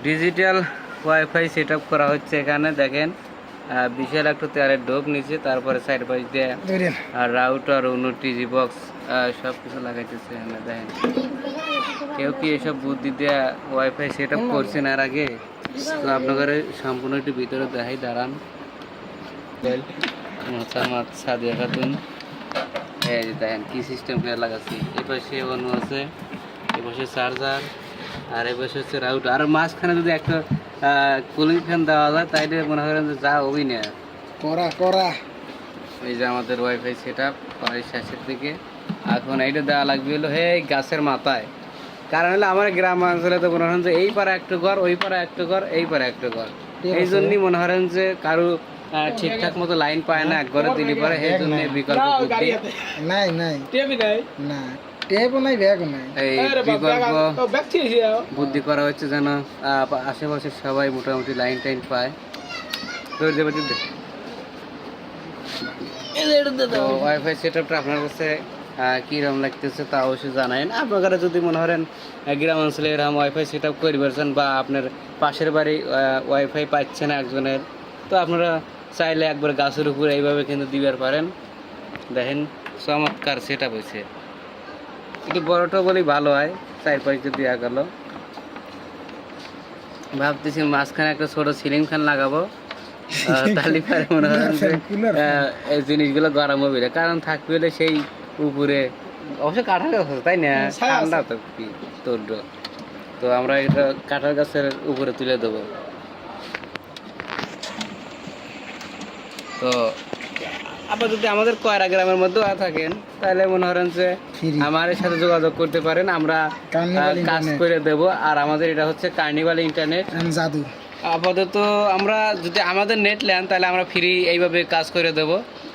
Digital wifi set up করা হচ্ছে এখানে দেখেন। বিশাল একটা তেলের ডোপ নিচে, তারপরে সাইড বাই দিয়ে আর রাউটার অন্য টিজি বক্স সব কিছু লাগাইতেছে এখানে দেখেন। কেউ কি এসব বুদ্ধি দিয়ে ওয়াইফাই সেট আপ করছেন আর আগে? তো আপনাদের সম্পূর্ণ একটু ভিতরে দেখাই, দাঁড়ান। মোসাম্মদ সাদিয়া খাতুন, এই যে দেখেন কি সিস্টেম করে লাগাচ্ছি। এপাশে অন্য আছে, এপাশে চার্জার, আর এপাশে হচ্ছে রাউটার। আর মাঝখানে যদি একটা কুলিং ফ্যান দেওয়া যায় তাইলে মনে করেন যে যা হবেই না করা। এই যে আমাদের ওয়াইফাই সেট আপ প্রায় শেষের দিকে। এখন এইটা দেওয়া লাগবে হলো গাছের মাথায়। কারণ হলো আমার গ্রাম অঞ্চলে তো মনে করেন যে এই পারে একটা ঘর, ওই পারে একটা ঘর, এই পারে একটা ঘর। এই জন্যই মনে করেন যে কারো ঠিকঠাক মতো লাইন পায় না, এক ঘরে দিলি পারে। এই জন্য বিকল্প বুদ্ধি বুদ্ধি করা হচ্ছে যেন আশেপাশে সবাই মোটামুটি লাইন টাইন পায়। ওয়াইফাই সেট আপটা আপনার কাছে কীরকম লাগতেছে তা অবশ্যই জানাইন। আপনারা যদি মনে করেন গ্রাম অঞ্চলে এরকম ওয়াইফাই সেট আপ করে পারছেন, বা আপনার পাশের বাড়ি ওয়াইফাই পাচ্ছেন একজনের, তো আপনারা চাইলে একবার গাছের উপরে এইভাবে কিন্তু দিবার পারেন। দেখেন চমৎকার সেট আপ হয়েছে। একটু বড়টা বলেই ভালো হয়, 4-5 দেওয়া গেল। ভাবতেছি মাঝখানে একটা ছোট সিলিং ফ্যান লাগাবো, তাহলে পারে মনে হয় যে এই জিনিসগুলো গরম হবে না। কারণ থাকবে হলে সেই উপরে অবশ্য কাঁঠাল গাছ আছে, তাই না? ঠান্ডা তো কি তোর, তো আমরা এটা কাঁঠাল গাছের উপরে তুলে দেবো। তো আবার যদি আমাদের কয়রা গ্রামের মধ্যে থাকেন তাহলে মনে করেন যে আমাদের সাথে যোগাযোগ করতে পারেন, আমরা কাজ করে দেব। আর আমাদের এটা হচ্ছে কার্নিভাল ইন্টারনেট জাদু। আপাতত আমরা যদি আমাদের নেট নেন তাহলে আমরা ফ্রি এইভাবে কাজ করে দেব।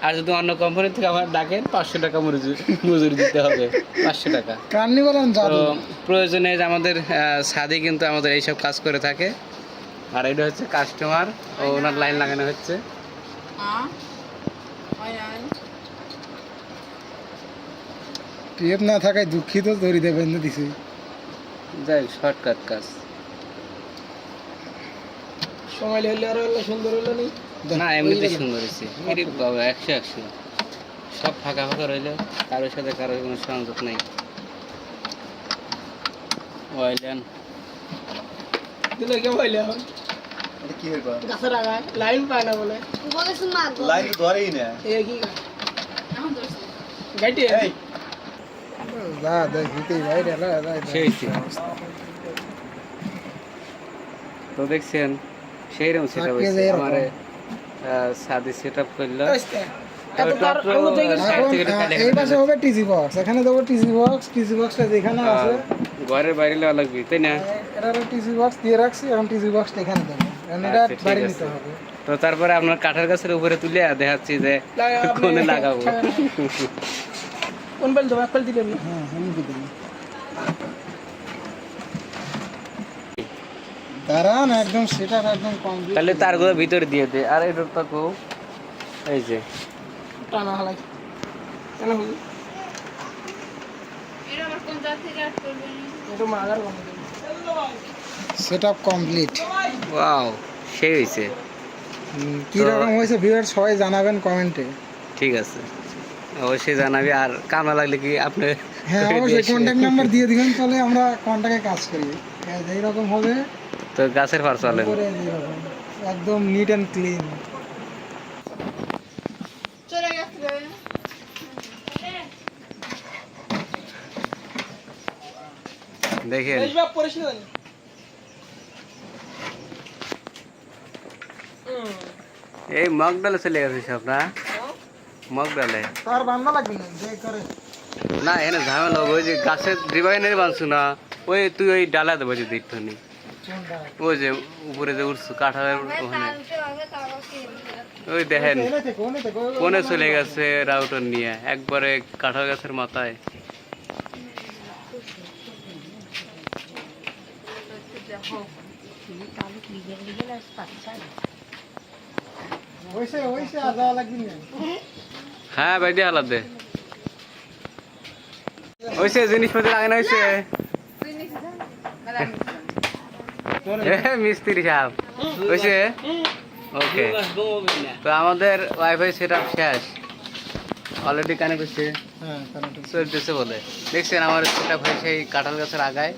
আর যদি অন্য কোম্পানি থেকে আমার ডাকেন 500 টাকা মজুরি দিতে হবে, 500 টাকা। তো প্রয়োজনে আমাদের সাদি কিন্তু আমাদের এইসব কাজ করে থাকে। আর এটা হচ্ছে কাস্টমার, ও ওনার লাইন লাগানো হচ্ছে। টেপ না থাকায় দুঃখিত, ধরি দেবেন না দিছি। যাই শর্টকাট কাজ। সময় হইলে আরো সুন্দর হলো না, এমনিতে সুন্দর হয়েছে। 100 সব ফাঁকা ফাঁকা রইলে, কারোর সাথে কারোর কোনো সংযোগ নেই। ওয়াইল্যান্ড দিলে কে বইলে এখন এটা কি হইবা? গাছের আগায় লাইন পায় না বলে লাইন তো ধরেই না। এই কি এখন ধরছে গাইতে এই দা দেখিতেই বাইরে সেই তো দেখছেন সেই রকম সেটআপ হয়েছে। আমারে সাদি সেটআপ করলো। এই পাশে হবে টিজি বক্স, এখানে দেবো টিজি বক্সটা যেখানে আছে ঘরের বাইরে লেওয়া লাগবে, তাই না? এটা টিজি বক্স দিয়ে রাখছি, এখন টিজি বক্সটা এখানে দেবো, এটা বাইরে নিতে হবে। তো তারপরে আপনার কাঁঠাল গাছের উপরে তুলে দেখাচ্ছি যে কোনে লাগাবো। কোন বেল দেবো? অ্যাপেল দিবেন? হ্যাঁ আমি দিবেন। দাঁড়ান, একদম সেটা একদম কমপ্লিট। তাহলে তারগুলো ভিতরে দিয়ে দে। আর এটা তো এই যে টানা হালাই কেন হলো? এর আবার কোন জায়গা থেকে অ্যাড করবেন? এটা মাগার কম। Setup complete. ওয়াও, সেই হয়েছে। কি রকম হয়েছে ভিউয়ার সবাই জানাবেন কমেন্টে। ঠিক আছে, অবশ্যই জানাবি। আর কামনা লাগলে কি আপনি? হ্যাঁ অবশ্যই কন্ট্যাক্ট নাম্বার দিয়ে দিবেন, তাহলে আমরা কন্ট্যাক্টে কাজ করি। যেই রকম হবে তো গাছের পার চলেন একদম নিট অ্যান্ড ক্লিন। চলে গেছে দেখেন। এই মগ ডালে চলে গেছে সব না? মগ ডালে তার বান্ধা লাগবে না যে করে না, এনে ঝামেলা হবে। ওই যে গাছের ডিভাইনের বানছু না, ওই তুই ওই ডালা দেবো যদি একটুখানি, ওই যে উপরে যে উঠছু কাঁঠালের ওখানে, ওই দেখেন কোনে চলে গেছে রাউটার নিয়ে একবারে কাঁঠাল গাছের মাথায়। হ্যাঁ ভাই দিয়ে হালাত দে। হয়েছে জিনিসপত্র লাগানো হয়েছে। মিস্ত্রি সাহেব হয়েছে ওকে তো আমাদের ওয়াইফাই সেট আপ শেষ অলরেডি কানেক্ট হচ্ছে হ্যাঁ কানেক্ট চলতেছে বলে দেখছেন আমার সেট আপ হয়েছে এই কাঁঠাল গাছের আগায়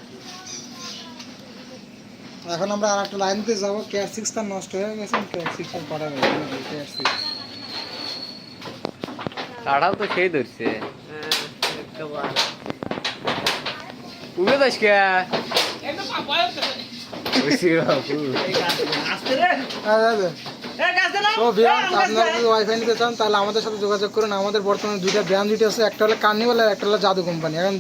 এখন আমরা আর একটা লাইন দিয়ে যাবো কেয়ার 6 টা নষ্ট হয়ে গেছে কেয়ার 6 এর করা গেছে কেয়ার 6 কাঁঠাল তো সেই ধরছে উবে যাস কে তো ভিউয়ার্স আপনারা যদি ওয়াইফাই নিতে চান তাহলে আমাদের সাথে যোগাযোগ করুন আমাদের বর্তমানে দুইটা ব্র্যান্ড আছে একটা হলো কার্নিভাল আর একটা হলো জাদু কোম্পানি এখন